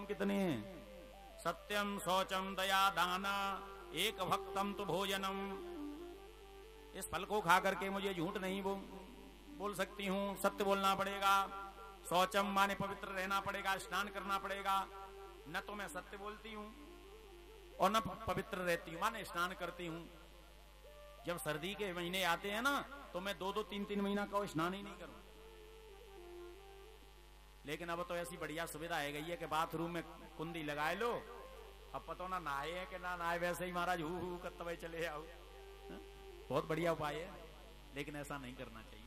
कितने हैं? सत्यम शौचम दया दान एक भक्तम तो भोजनम। इस फल को खा करके मुझे झूठ नहीं बोल सकती हूँ, सत्य बोलना पड़ेगा। शौचम माने पवित्र रहना पड़ेगा, स्नान करना पड़ेगा। न तो मैं सत्य बोलती हूँ और न पवित्र रहती हूँ, माने स्नान करती हूँ। जब सर्दी के महीने आते हैं ना तो मैं 2-2, 3-3 महीना का स्नान ही नहीं करूँ। लेकिन अब तो ऐसी बढ़िया सुविधा है गई है कि बाथरूम में कुंडी लगाए लो, अब पता ना नहाए है कि ना नहाए, वैसे ही महाराज हु करते हुए चले आओ। बहुत बढ़िया उपाय है, लेकिन ऐसा नहीं करना चाहिए।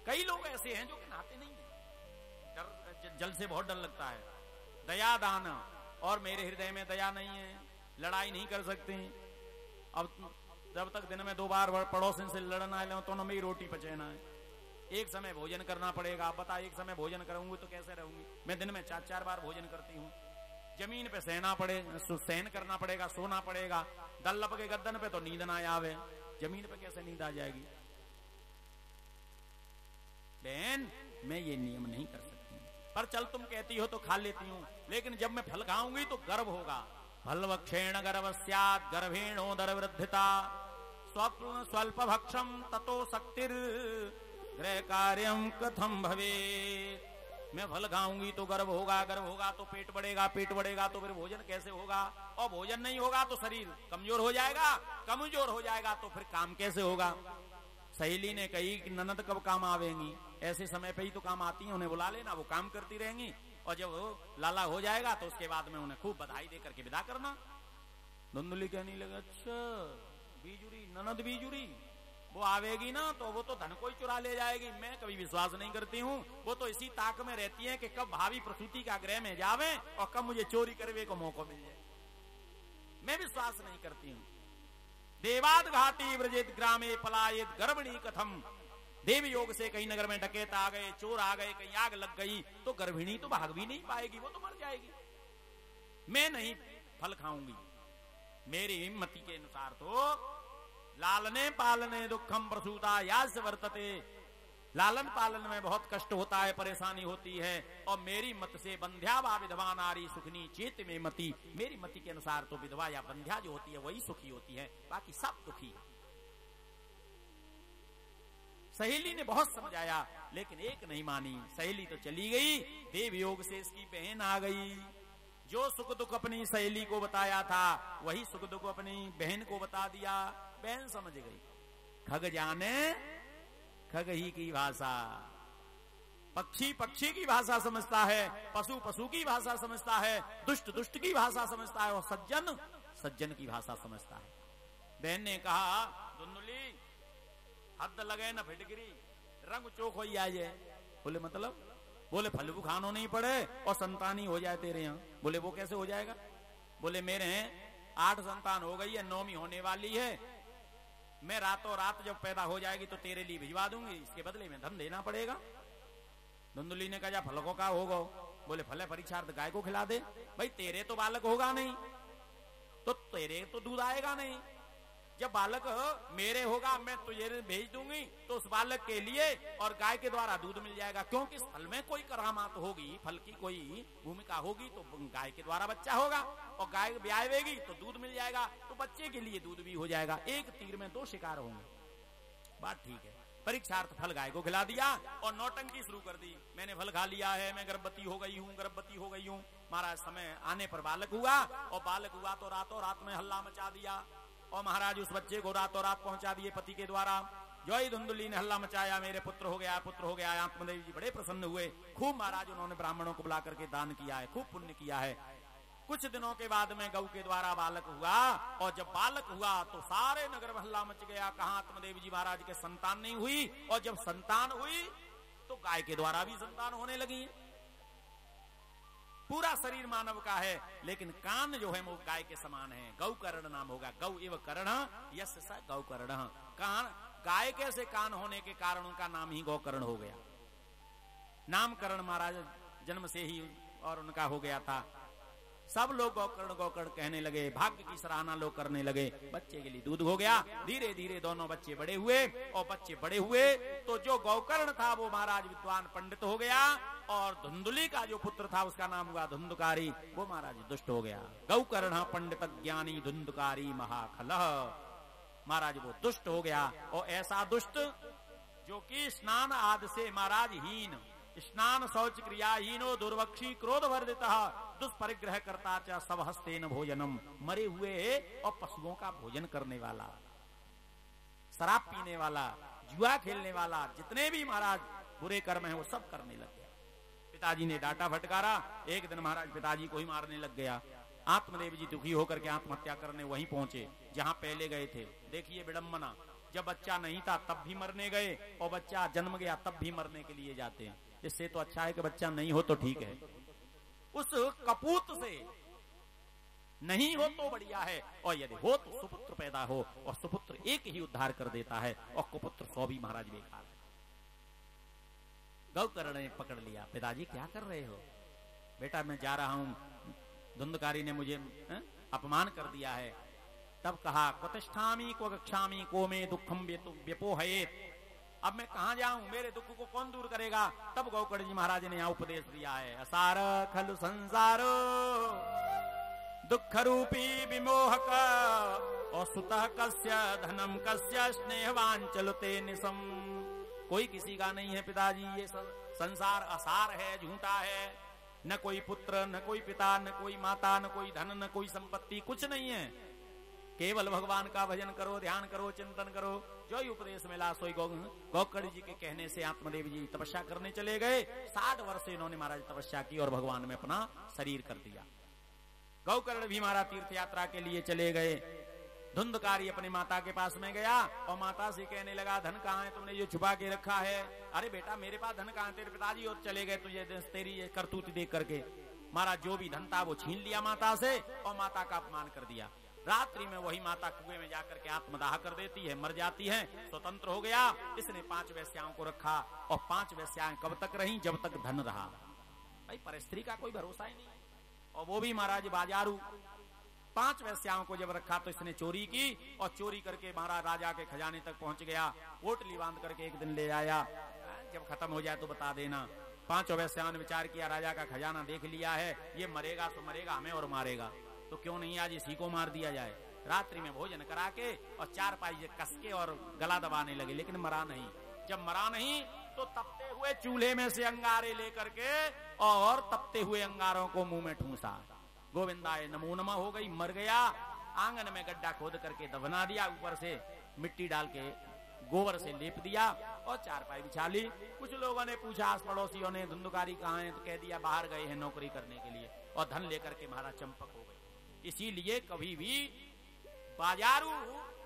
कई लोग ऐसे हैं जो कि नहाते नहीं है, जल से बहुत डर लगता है। दया दान, और मेरे हृदय में दया नहीं है, लड़ाई नहीं कर सकते। अब जब तक दिन में 2 बार पड़ोसन से लड़ना है तो न मेरी रोटी पचेना है। एक समय भोजन करना पड़ेगा। आप बता, एक समय भोजन करूंगी तो कैसे रहूंगी? मैं दिन में 4-4 बार भोजन करती हूँ। जमीन पे सहन करना पड़ेगा, सोना पड़ेगा। दल्लप के गद्दन पे तो नींद ना आवे, जमीन पे कैसे नींद आ जाएगी? बहन, मैं ये नियम नहीं कर सकती, पर चल तुम कहती हो तो खा लेती हूँ। लेकिन जब मैं फल खाऊंगी तो गर्व होगा। फलवक्षेण गर्भ स्यात् गर्भेणोदर वृद्धिता स्वप्न स्वल्प भक्षम ततो शक्तिर गृह कार्यम कथम भवेत्। मैं फल खाऊंगी तो गर्व होगा, गर्व होगा तो पेट बढ़ेगा, पेट बढ़ेगा तो फिर भोजन कैसे होगा? और भोजन नहीं होगा तो शरीर कमजोर हो जाएगा, कमजोर हो जाएगा तो फिर काम कैसे होगा? सहेली ने कही कि ननद कब काम आवेंगी? ऐसे समय पे ही तो काम आती हैं, उन्हें बुला लेना, वो काम करती रहेंगी। और जब वो लाला हो जाएगा तो उसके बाद में उन्हें खूब बधाई दे करके विदा करना। धुंधली कहने लगा, अच्छा बीजुरी, ननद बीजुरी, वो आवेगी ना तो वो तो धन को ही चुरा ले जाएगी। मैं कभी विश्वास नहीं करती हूँ। वो तो इसी ताक में रहती है कि कब भावी प्रसूति का गृह में जावे और कब मुझे चोरी करने को मौका मिल जाए। मैं विश्वास नहीं करती हूँ। देवाद घाटी व्रजेत ग्रामे पलायेत गर्भिणी कथम। देव योग से कहीं नगर में डकैत आ गए, चोर आ गए, कहीं आग लग गई तो गर्भिणी तो भाग भी नहीं पाएगी, वो तो मर जाएगी। मैं नहीं फल खाऊंगी। मेरी हिम्मती के अनुसार तो लालने पालने दुखम प्रसूता यास वर्तते। लालन पालन में बहुत कष्ट होता है, परेशानी होती है। और मेरी मत से बंध्या वा विधवा नारी सुखनी चेत में मति। मेरी मति के अनुसार तो विधवा या बंध्या जो होती है वही सुखी होती है, बाकी सब दुखी है। सहेली ने बहुत समझाया लेकिन एक नहीं मानी। सहेली तो चली गई, देव योग से इसकी बहन आ गई। जो सुख दुख अपनी सहेली को बताया था वही सुख दुख अपनी बहन को बता दिया। बहन समझ गई। खग जाने खग ही की भाषा। पक्षी पक्षी की भाषा समझता है, पशु पशु की भाषा समझता है, दुष्ट दुष्ट की भाषा समझता है और सज्जन सज्जन की भाषा समझता है। बहन ने कहा, धुंधली हद लगे न फिटगिरी, रंग चोख हो जाए। बोले मतलब? बोले फल खानो नहीं पड़े और संतानी हो जाए तेरे यहाँ। बोले वो कैसे हो जाएगा? बोले मेरे 8 संतान हो गई है, 9वीं होने वाली है। मैं रातों रात जब पैदा हो जाएगी तो तेरे लिए भिजवा दूंगी, इसके बदले में धन देना पड़ेगा। धुंधली ने कहा फलों का होगा? बोले फल परीक्षार्थ गाय को खिला दे। भाई तेरे तो बालक होगा नहीं तो तेरे तो दूध आएगा नहीं। जब बालक मेरे होगा मैं तुझे भेज दूंगी तो उस बालक के लिए और गाय के द्वारा दूध मिल जाएगा। क्योंकि इस फल में कोई करामात होगी, फल की कोई भूमिका होगी तो गाय के द्वारा बच्चा होगा और गाय ब्याहेगी तो दूध मिल जाएगा, तो बच्चे के लिए दूध भी हो जाएगा। एक तीर में 2 शिकार होंगे। बात ठीक है। परीक्षार्थ फल गाय को खिला दिया और नौटंकी शुरू कर दी। मैंने फल खा लिया है, मैं गर्भवती हो गई हूँ, गर्भवती हो गई हूँ। महाराज समय आने पर बालक हुआ और बालक हुआ तो रातों रात में हल्ला मचा दिया और महाराज उस बच्चे को रातों रात पहुंचा दिए पति के द्वारा। जो ही धुंधली ने हल्ला मचाया, मेरे पुत्र हो गया, पुत्र हो गया। आत्मदेव जी बड़े प्रसन्न हुए। खूब महाराज उन्होंने ब्राह्मणों को बुला करके दान किया है, खूब पुण्य किया है। कुछ दिनों के बाद में गौ के द्वारा बालक हुआ और जब बालक हुआ तो सारे नगर में हल्ला मच गया। कहां आत्मदेव जी महाराज के संतान नहीं हुई और जब संतान हुई तो गाय के द्वारा भी संतान होने लगी। पूरा शरीर मानव का है लेकिन कान जो है वो गाय के समान है। गौ कर्ण नाम होगा। गौ एव कर्ण यस स गौ कर्ण। कान गाय कैसे कान होने के कारण उनका नाम ही गौकर्ण हो गया। नामकरण महाराज जन्म से ही और उनका हो गया था। सब लोग गौकर्ण गौकर्ण कहने लगे, भाग्य की सराहना लोग करने लगे। बच्चे के लिए दूध हो गया। धीरे धीरे दोनों बच्चे बड़े हुए और बच्चे बड़े हुए तो जो गौकर्ण था वो महाराज विद्वान पंडित हो गया और धुंधुली का जो पुत्र था उसका नाम हुआ धुंधकारी, वो महाराज दुष्ट हो गया। गौकर्ण पंडित ज्ञानी धुंधकारी महाखलह, महाराज वो दुष्ट हो गया। और ऐसा दुष्ट जो कि स्नान आदि से महाराज हीन, स्नान शौच क्रियाहीनो दुर्वक्षी क्रोध वर्धित दुष्परिग्रह करता च सब हस्तेन भोजनम, मरे हुए और पशुओं का भोजन करने वाला, शराब पीने वाला, जुआ खेलने वाला, जितने भी महाराज बुरे कर्म हैं वो सब करने लग गया। पिताजी ने डांटा फटकारा, एक दिन महाराज पिताजी को ही मारने लग गया। आत्मदेव जी दुखी होकर के आत्महत्या करने वहीं पहुंचे जहां पहले गए थे। देखिए विडंबना, जब बच्चा नहीं था तब भी मरने गए, और बच्चा जन्म गया तब भी मरने के लिए जाते हैं। इससे तो अच्छा है कि बच्चा नहीं हो तो ठीक है, उस कपूत से नहीं हो तो बढ़िया है, और यदि हो तो सुपुत्र पैदा हो, और सुपुत्र एक ही उद्धार कर देता है, और कुपुत्र 100 भी महाराज बेकार है। गौकर्ण ने पकड़ लिया, पिताजी क्या कर रहे हो? बेटा मैं जा रहा हूं, धुंधकारी ने मुझे अपमान कर दिया है। तब कहा प्रतिष्ठामी को गच्छामी को में दुखम व्यपोहयेत, अब मैं कहां जाऊं, मेरे दुख को कौन दूर करेगा? तब गौकर्ण जी महाराज ने यहां उपदेश दिया है, असार खलु संसारो दुख रूपी विमोहक, और सुतः कस्य धनम कस्य स्नेहवान चलते निसम। कोई किसी का नहीं है पिताजी, ये संसार असार है, झूठा है, न कोई पुत्र, न कोई पिता, न कोई माता, न कोई धन, न कोई संपत्ति, कुछ नहीं है। केवल भगवान का भजन करो, ध्यान करो, चिंतन करो। जो ही उपदेश मिला सोई गौकर्ण जी के कहने से आत्मदेव जी तपस्या करने चले गए। 60 वर्ष इन्होंने महाराज तपस्या की और भगवान में अपना शरीर कर दिया। गौकर्ण भी महाराज तीर्थ यात्रा के लिए चले गए। धुंधकारी अपनी माता के पास में गया और माता से कहने लगा, धन कहाँ है, तुमने ये छुपा के रखा है? अरे बेटा मेरे पास धन कहाँ है, तेरे पिताजी और चले गए तुझे तेरी ये करतूत देख करके। महाराज जो भी धन था वो छीन लिया माता से, और माता का अपमान कर दिया। रात्रि में वही माता कुएं में जाकर के आत्मदाह कर देती है, मर जाती है, स्वतंत्र हो गया। इसने 5 वेश्याओं को रखा, और 5 वेश्याएं कब तक रही? जब तक धन रहा। भाई परस्त्री का कोई भरोसा ही नहीं, और वो भी महाराज बाजारू। 5 वेश्याओं को जब रखा तो इसने चोरी की, और चोरी करके महाराज राजा के खजाने तक पहुंच गया। पोटली बांध करके एक दिन ले आया, जब खत्म हो जाए तो बता देना। 5 वेश्याओं ने विचार किया, राजा का खजाना देख लिया है, ये मरेगा तो मरेगा, हमें और मारेगा, तो क्यों नहीं आज इसी को मार दिया जाए। रात्रि में भोजन करा के और 4 पाई कस के और गला दबाने लगे, लेकिन मरा नहीं। जब मरा नहीं तो तपते हुए चूल्हे में से अंगारे लेकर के और तपते हुए अंगारों को मुंह में ठूसा। गोविंदाय नमो नमः हो गई, मर गया। आंगन में गड्ढा खोद करके दफना दिया, ऊपर से मिट्टी डाल के गोबर से लेप दिया और 4 पाई बिछा ली। कुछ लोगों ने पूछा, आस पड़ोसियों ने, धुंधकारी कहाँ है? तो कह दिया बाहर गए हैं नौकरी करने के लिए, और धन लेकर के महाराज चंपक हो गए। इसीलिए कभी भी बाजारू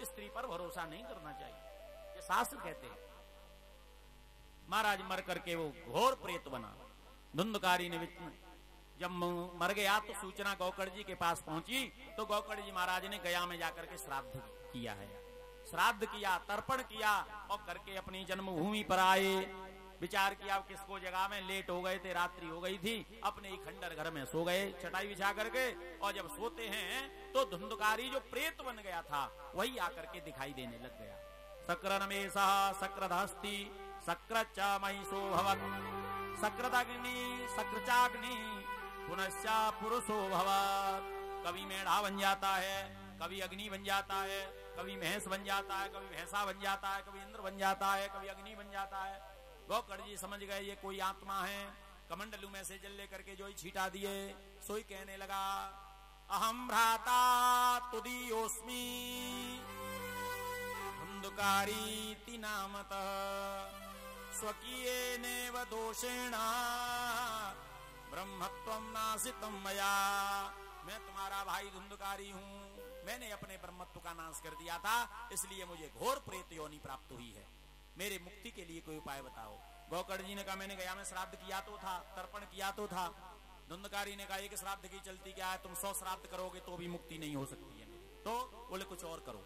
स्त्री पर भरोसा नहीं करना चाहिए, ये शास्त्र कहते हैं। महाराज मर करके वो घोर प्रेत बना। धुंधकारी ने जब मर गया तो सूचना गौकर्ण जी के पास पहुंची, तो गौकर्ण जी महाराज ने गया में जाकर के श्राद्ध किया है। श्राद्ध किया, तर्पण किया, और करके अपनी जन्मभूमि पर आए। विचार किया किसको जगह में, लेट हो गए थे, रात्रि हो गई थी, अपने ही खंडर घर में सो गए चटाई बिछा करके। और जब सोते हैं तो धुंधकारी जो प्रेत बन गया था वही आकर के दिखाई देने लग गया। सक्रनमेशा सक्रधस्ति सक्रच महिषो भवत्, सक्रदग्नि सक्रचाग्नि पुनश्चा पुरुषो भवत्। कभी मेढ़ा बन जाता है, कभी अग्नि बन जाता है, कभी भैंस बन जाता है, कभी भैंसा बन जाता है, कभी इंद्र बन जाता है, कभी अग्नि बन जाता है। गौकर्ण जी समझ गए ये कोई आत्मा है। कमंडलू में से जल लेकर के जो ही छीटा दिए, सोई कहने लगा, अहम भ्राता तुदीयोस्मि धुंधकारी नामतः स्वकीयेनेव दोषेण ब्रह्मत्वं नाशितं मया। मैं तुम्हारा भाई धुंधकारी हूँ, मैंने अपने ब्रह्मत्व का नाश कर दिया था, इसलिए मुझे घोर प्रेत योनि प्राप्त हुई है। मेरे मुक्ति के लिए कोई उपाय बताओ। गौकर्ण जी ने कहा, मैंने गया में श्राद्ध किया तो था, तर्पण किया तो था। धुंधकारी ने कहा, एक श्राद्ध की चलती क्या है, तुम 100 श्राद्ध करोगे तो भी मुक्ति नहीं हो सकती है। तो बोले कुछ और करो।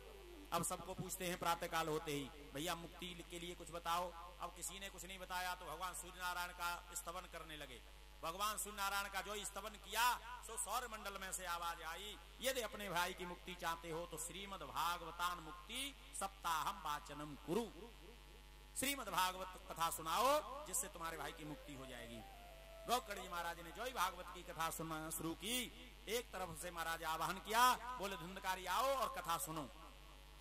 अब सबको पूछते हैं प्रातः काल होते ही, भैया मुक्ति के लिए कुछ बताओ। अब किसी ने कुछ नहीं बताया तो भगवान सूर्य नारायण का स्तवन करने लगे। भगवान सूर्य नारायण का जो स्तवन किया सो सौर मंडल में से आवाज आई, यदि अपने भाई की मुक्ति चाहते हो तो श्रीमद् भागवतान मुक्ति सप्ताहम वाचनम कुरु, श्रीमद् भागवत कथा सुनाओ जिससे तुम्हारे भाई की मुक्ति हो जाएगी। गौकर्ण जी महाराज ने जो ही भागवत की कथा सुनना शुरू की, एक तरफ से महाराज आवाहन किया, बोले धुंधकारी आओ और कथा सुनो।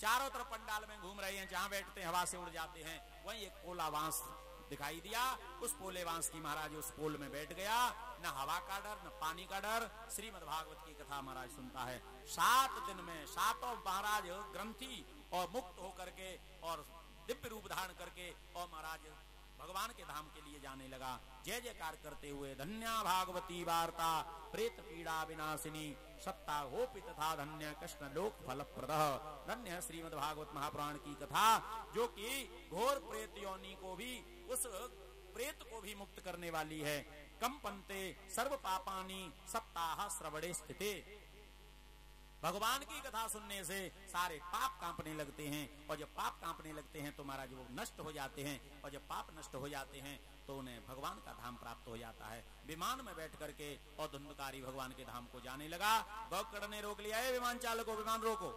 चारों तरफ पंडाल में घूम रहे हैं, जहां बैठते हैं हवा से उड़ जाते हैं। वहीं एक पोला बांस दिखाई दिया, उस पोले बांस की महाराज उस पोल में बैठ गया। न हवा का डर न पानी का डर, श्रीमद् भागवत की कथा महाराज सुनता है। 7 दिन में 7 महाराज ग्रंथी और मुक्त होकर के और दिव्य रूप धारण करके और महाराज भगवान के धाम के लिए जाने लगा, जय जयकार करते हुए। धन्या भागवती वार्ता प्रेत पीड़ा विनाशिनी, सत्ता होपि तथा धन्य कृष्ण लोक फल प्रद। धन्य श्रीमद् भागवत महापुराण की कथा, जो कि घोर प्रेत योनि को भी, उस प्रेत को भी मुक्त करने वाली है। कंपन्ते सर्व पापानि सप्ताह श्रवणे स्थिते। भगवान की कथा सुनने से सारे पाप कांपने लगते हैं, और जब पाप कांपने लगते हैं तो महाराज वो नष्ट हो जाते हैं, और जब पाप नष्ट हो जाते हैं तो उन्हें भगवान का धाम प्राप्त हो जाता है। विमान में बैठ करके और धुंधकारी भगवान के धाम को जाने लगा। गौकर्ण ने रोक लिया, विमान चालको विमान रोको,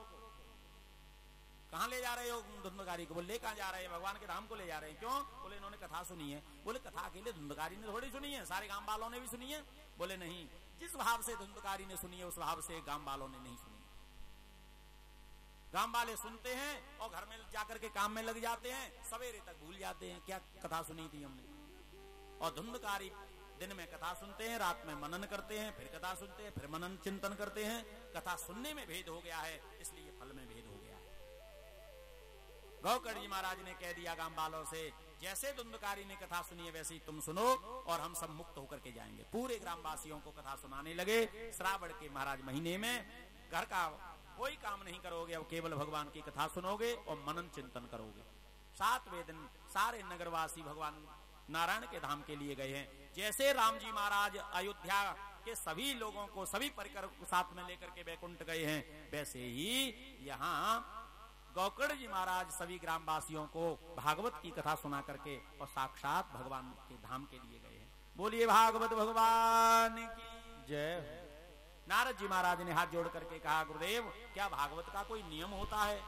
कहाँ ले जा रहे हो धुंधकारी को? बोले ले कहाँ जा रहे हैं? भगवान के धाम को ले जा रहे हैं। क्यों? बोले इन्होंने कथा सुनी है। बोले कथा अकेले धुंधकारी ने थोड़ी सुनी है, सारे गांव वालों ने भी सुनी है। बोले नहीं, जिस भाव से धुंधकारी ने सुनी है उस भाव से गांव वालों ने नहीं सुनी। गांव वाले सुनते हैं और घर में जाकर के काम में लग जाते हैं, सवेरे तक भूल जाते हैं क्या कथा सुनी थी हमने। और धुंधकारी दिन में कथा सुनते हैं, रात में मनन करते हैं, फिर कथा सुनते हैं, फिर मनन चिंतन करते हैं। कथा सुनने में भेद हो गया है, इसलिए फल में भेद हो गया है। गौकर्ण जी महाराज ने कह दिया गांव वालों से, जैसे धुंधकारी ने कथा सुनी है वैसे ही तुम सुनो और हम सब मुक्त होकर के जाएंगे। पूरे ग्रामवासियों को कथा सुनाने लगे। श्रावण के महाराज महीने में घर का कोई काम नहीं करोगे, अब केवल भगवान की कथा सुनोगे और मनन चिंतन करोगे। 7वें दिन सारे नगरवासी भगवान नारायण के धाम के लिए गए हैं। जैसे राम जी महाराज अयोध्या के सभी लोगों को, सभी परिकर को साथ में लेकर के बैकुंठ गए हैं, वैसे ही यहाँ गौकर्ण जी महाराज सभी ग्रामवासियों को भागवत की कथा सुना करके और साक्षात भगवान के धाम के लिए गए हैं। बोलिए भागवत भगवान की जय। नारद जी महाराज ने हाथ जोड़ करके कहा, गुरुदेव क्या भागवत का कोई नियम होता है?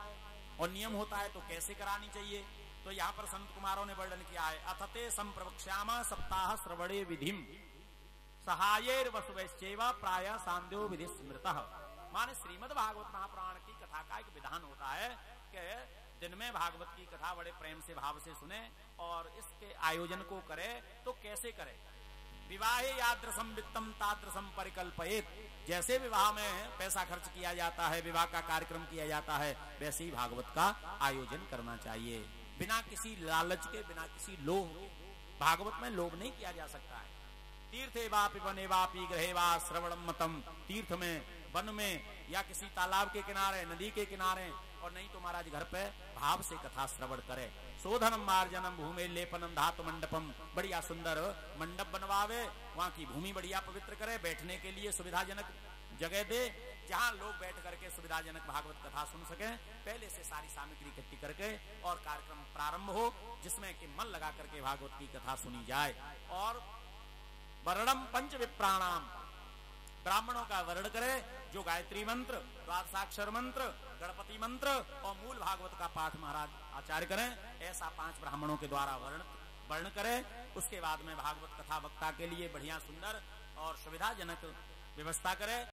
और नियम होता है तो कैसे करानी चाहिए? तो यहाँ पर संत कुमारों ने वर्णन किया है, अथते संप्रवक्ष्यामा सप्ताह श्रवणे विधिम सहायेर वसुवैश्चैव प्राय सांध्यो विधि स्मृतः। माने श्रीमद् भागवत महापुराण की कथा का एक विधान होता है कि दिन में भागवत की कथा बड़े प्रेम से भाव से सुने, और इसके आयोजन को करे तो कैसे करे? विवाहे यादृशम वित्तम तादृशम परिकल्पयेत। जैसे विवाह में पैसा खर्च किया जाता है, विवाह का कार्यक्रम किया जाता है, वैसे ही भागवत का आयोजन करना चाहिए, बिना किसी लालच के, बिना किसी लोभ के। भागवत में लोभ नहीं किया जा सकता है। तीर्थे वापि वने वापि गृहे वा श्रवणम मतम। तीर्थ में, वन में, या किसी तालाब के किनारे, नदी के किनारे, और नहीं तो महाराज घर पे भाव से कथा श्रवण करे। शोधनम मार्जनम भूमि लेपनम धातु मंडपम। बढ़िया सुंदर मंडप बनवावे, वहाँ की भूमि बढ़िया पवित्र करे, बैठने के लिए सुविधाजनक जगह दे, जहाँ लोग बैठ करके सुविधाजनक भागवत कथा सुन सके। पहले से सारी सामग्री इकट्ठी करके और कार्यक्रम प्रारंभ हो, जिसमें कि मन लगा करके भागवत की कथा सुनी जाए। और वर्णम पंच विप्राणाम, ब्राह्मणों का वर्ण करे, जो गायत्री मंत्र, द्वादशाक्षर मंत्र, गणपति मंत्र और मूल भागवत का पाठ महाराज आचार्य करें। ऐसा 5 ब्राह्मणों के द्वारा वर्ण करे। उसके बाद में भागवत कथा वक्ता के लिए बढ़िया सुंदर और सुविधाजनक व्यवस्था करे।